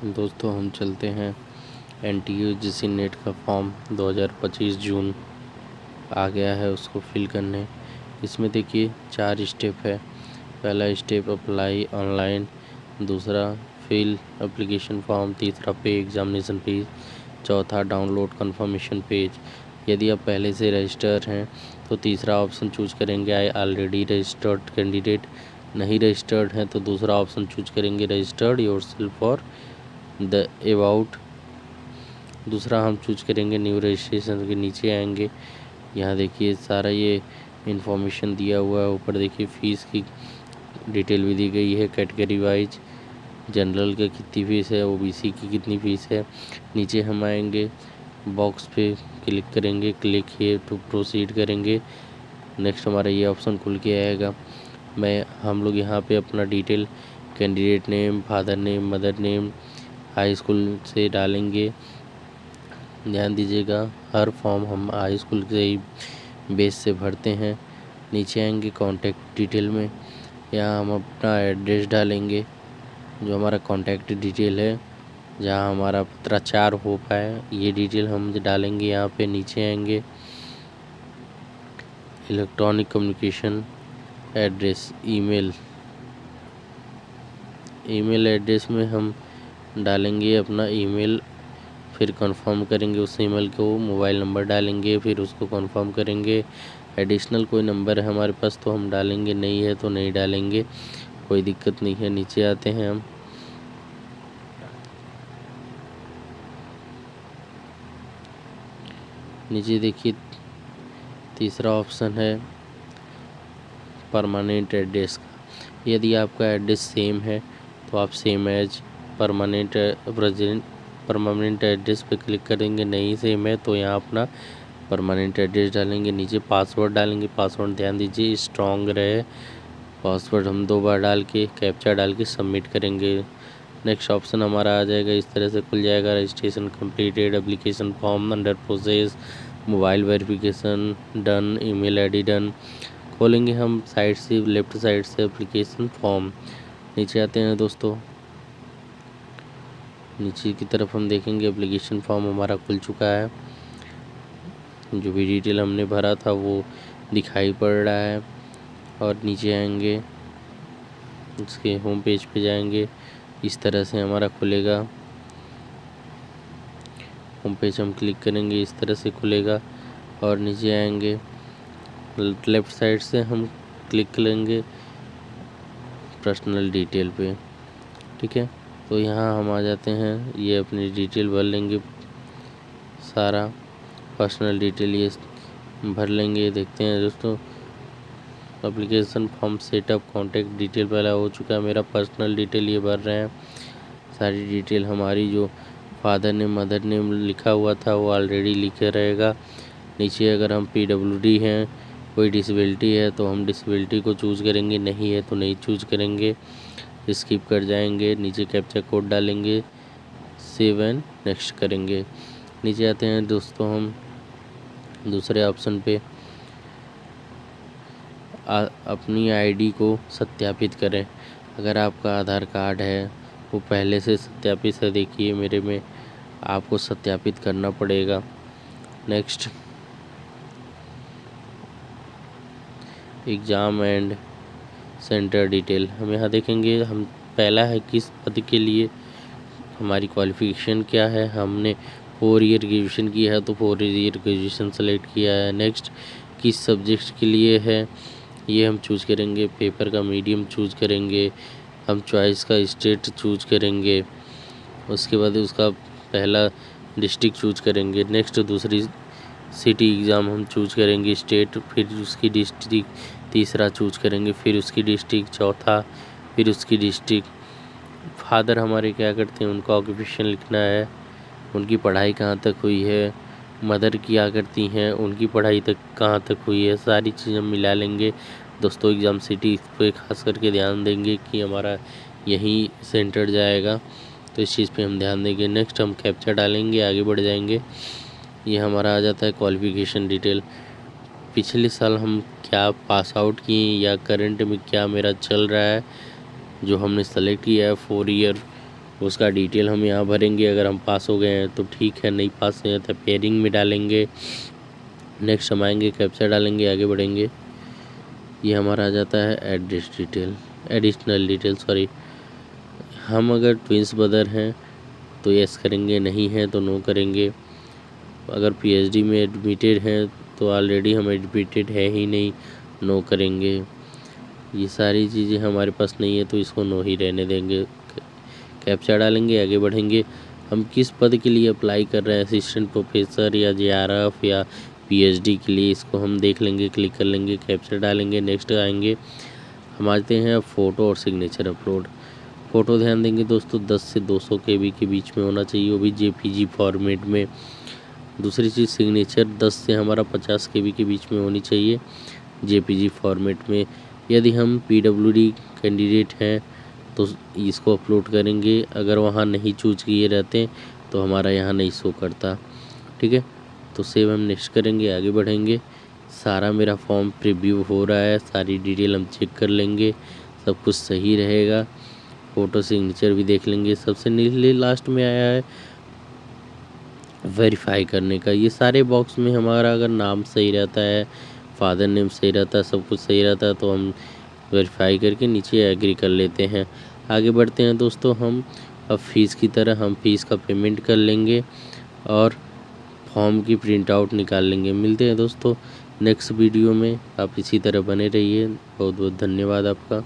दोस्तों हम चलते हैं NTUGC नेट का फॉर्म 2025 जून आ गया है उसको फिल करने। इसमें देखिए 4 स्टेप है। पहला स्टेप अप्लाई ऑनलाइन, दूसरा फिल एप्लीकेशन फॉर्म, तीसरा पे एग्जामिनेशन फीस, चौथा डाउनलोड कंफर्मेशन पेज। यदि आप पहले से रजिस्टर हैं तो तीसरा ऑप्शन चूज करेंगे आई ऑलरेडी रजिस्टर्ड कैंडिडेट। नहीं रजिस्टर्ड हैं तो दूसरा ऑप्शन चूज करेंगे registered yourself for the about. दूसरा हम चूज करेंगे न्यू रजिस्ट्रेशन के नीचे आएंगे। यहाँ देखिए सारा ये इन्फॉर्मेशन दिया हुआ है। ऊपर देखिए फीस की डिटेल भी दी गई है कैटेगरी वाइज। जनरल का कितनी फ़ीस है, OBC की कितनी फ़ीस है। नीचे हम आएंगे, बॉक्स पे क्लिक करेंगे, क्लिक हियर टू प्रोसीड करेंगे। नेक्स्ट हमारा ये ऑप्शन खुल के आएगा। हम लोग यहाँ पे अपना detail candidate name, father name, mother name, high school से डालेंगे। ध्यान दीजिएगा हर फॉर्म हम हाई स्कूल से ही बेस से भरते हैं। नीचे आएंगे कॉन्टैक्ट डिटेल में, यहाँ हम अपना एड्रेस डालेंगे जो हमारा कॉन्टैक्ट डिटेल है, जहाँ हमारा पत्राचार हो पाए ये डिटेल हम डालेंगे। यहाँ पे नीचे आएंगे electronic communication address, email address में हम डालेंगे अपना ईमेल, फिर कंफर्म करेंगे उस ईमेल को, मोबाइल नंबर डालेंगे, फिर उसको कंफर्म करेंगे। एडिशनल कोई नंबर है हमारे पास तो हम डालेंगे, नहीं है तो नहीं डालेंगे, कोई दिक्कत नहीं है। नीचे आते हैं हम, नीचे देखिए तीसरा ऑप्शन है परमानेंट एड्रेस का। यदि आपका एड्रेस सेम है तो आप सेम एज परमानेंट एड्रेस पे क्लिक करेंगे। नहीं सेम है तो यहाँ अपना परमानेंट एड्रेस डालेंगे। नीचे पासवर्ड डालेंगे, पासवर्ड ध्यान दीजिए स्ट्रॉन्ग रहे। पासवर्ड हम 2 बार डाल के कैप्चा डाल के सबमिट करेंगे। नेक्स्ट ऑप्शन हमारा आ जाएगा, इस तरह से खुल जाएगा। Registration completed, application form under process, mobile verification done, email ID done. खोलेंगे हम साइड से, लेफ्ट साइड से एप्लीकेशन फॉर्म। नीचे आते हैं दोस्तों, नीचे की तरफ हम देखेंगे एप्लीकेशन फॉर्म हमारा खुल चुका है। जो भी डिटेल हमने भरा था वो दिखाई पड़ रहा है। और नीचे आएंगे, इसके होम पेज पे जाएंगे, इस तरह से हमारा खुलेगा। होम पेज हम क्लिक करेंगे, इस तरह से खुलेगा। और नीचे आएंगे, लेफ़्ट साइड से हम क्लिक करेंगे पर्सनल डिटेल पे, ठीक है। तो यहाँ हम आ जाते हैं, ये अपनी डिटेल भर लेंगे, सारा पर्सनल डिटेल ये भर लेंगे। देखते हैं दोस्तों, application form setup, contact detail पहला हो चुका है। मेरा पर्सनल डिटेल ये भर रहे हैं। सारी डिटेल हमारी जो फादर नेम, मदर नेम लिखा हुआ था वो ऑलरेडी लिखे रहेगा। नीचे अगर हम PWD हैं, कोई डिसेबिलिटी है तो हम डिसेबिलिटी को चूज़ करेंगे, नहीं है तो नहीं चूज़ करेंगे, स्किप कर जाएंगे। नीचे कैप्चा कोड डालेंगे, सेव एंड नेक्स्ट करेंगे। नीचे आते हैं दोस्तों हम दूसरे ऑप्शन पे, अपनी ID को सत्यापित करें। अगर आपका आधार कार्ड है वो पहले से सत्यापित है, देखिए मेरे में, आपको सत्यापित करना पड़ेगा। Next exam and centre detail हम यहाँ देखेंगे। हम पहला है किस पद के लिए, हमारी क्वालिफ़िकेशन क्या है। हमने 4 ईयर ग्रेजुएशन किया है तो 4 ईयर ग्रेजुएशन सेलेक्ट किया है। नेक्स्ट किस सब्जेक्ट के लिए है ये हम चूज़ करेंगे। पेपर का मीडियम चूज़ करेंगे, हम चॉइस का स्टेट चूज़ करेंगे। उसके बाद उसका पहला डिस्ट्रिक्ट चूज़ करेंगे। नेक्स्ट दूसरी सिटी एग्ज़ाम हम चूज़ करेंगे, स्टेट, फिर उसकी डिस्ट्रिक्ट, तीसरा चूज़ करेंगे, फिर उसकी डिस्ट्रिक्ट, चौथा फिर उसकी डिस्ट्रिक्ट। फादर हमारे क्या करते हैं उनका ऑक्यूपेशन लिखना है, उनकी पढ़ाई कहाँ तक हुई है। मदर क्या करती हैं, उनकी पढ़ाई तक कहाँ तक हुई है, सारी चीज़ हम मिला लेंगे। दोस्तों एग्ज़ाम सिटी पे खास करके ध्यान देंगे कि हमारा यहीं सेंटर जाएगा, तो इस चीज़ पे हम ध्यान देंगे। नेक्स्ट हम कैप्चा डालेंगे, आगे बढ़ जाएंगे। ये हमारा आ जाता है क्वालिफ़िकेशन डिटेल। पिछले साल हम क्या पास आउट किए या करंट में क्या मेरा चल रहा है, जो हमने सेलेक्ट किया है 4 ईयर उसका डिटेल हम यहाँ भरेंगे। अगर हम पास हो गए हैं तो ठीक है, नहीं पास नहीं है तो पेयरिंग में डालेंगे। नेक्स्ट हम आएंगे, कैप्चा डालेंगे, आगे बढ़ेंगे। ये हमारा आ जाता है एडिशनल डिटेल सॉरी। हम अगर ट्विंस ब्रदर हैं तो यस करेंगे, नहीं है तो नो करेंगे। अगर पीएचडी में एडमिटेड हैं तो ऑलरेडी हम एडमिटेड है ही नहीं, नो करेंगे। ये सारी चीज़ें हमारे पास नहीं है तो इसको नो ही रहने देंगे। कैप्चा डालेंगे, आगे बढ़ेंगे। हम किस पद के लिए अप्लाई कर रहे हैं, असिस्टेंट प्रोफेसर या जेआरएफ या पीएचडी के लिए, इसको हम देख लेंगे, क्लिक कर लेंगे, कैप्चा डालेंगे, नेक्स्ट आएंगे। हम आते हैं फ़ोटो और सिग्नेचर अपलोड। फ़ोटो ध्यान देंगे दोस्तों 10 से 200 KB के बीच में होना चाहिए, वो भी जेपीजी फॉर्मेट में। दूसरी चीज़ सिग्नेचर 10 से हमारा 50 KB के बीच में होनी चाहिए जेपीजी फॉर्मेट में। यदि हम पीडब्ल्यूडी कैंडिडेट हैं तो इसको अपलोड करेंगे। अगर वहाँ नहीं चूज किए रहते तो हमारा यहाँ नहीं शो करता, ठीक है। तो सेव हम नेक्स्ट करेंगे, आगे बढ़ेंगे। सारा मेरा फॉर्म प्रीव्यू हो रहा है, सारी डिटेल हम चेक कर लेंगे, सब कुछ सही रहेगा। फ़ोटो सिग्नेचर भी देख लेंगे। सबसे नीचे लास्ट में आया है वेरीफाई करने का। ये सारे बॉक्स में हमारा अगर नाम सही रहता है, फादर नेम सही रहता है, सब कुछ सही रहता है तो हम वेरीफाई करके नीचे एग्री कर लेते हैं। आगे बढ़ते हैं दोस्तों। हम अब फ़ीस की तरह हम फ़ीस का पेमेंट कर लेंगे और फॉर्म की प्रिंट आउट निकाल लेंगे। मिलते हैं दोस्तों नेक्स्ट वीडियो में। आप इसी तरह बने रहिए। बहुत बहुत धन्यवाद आपका।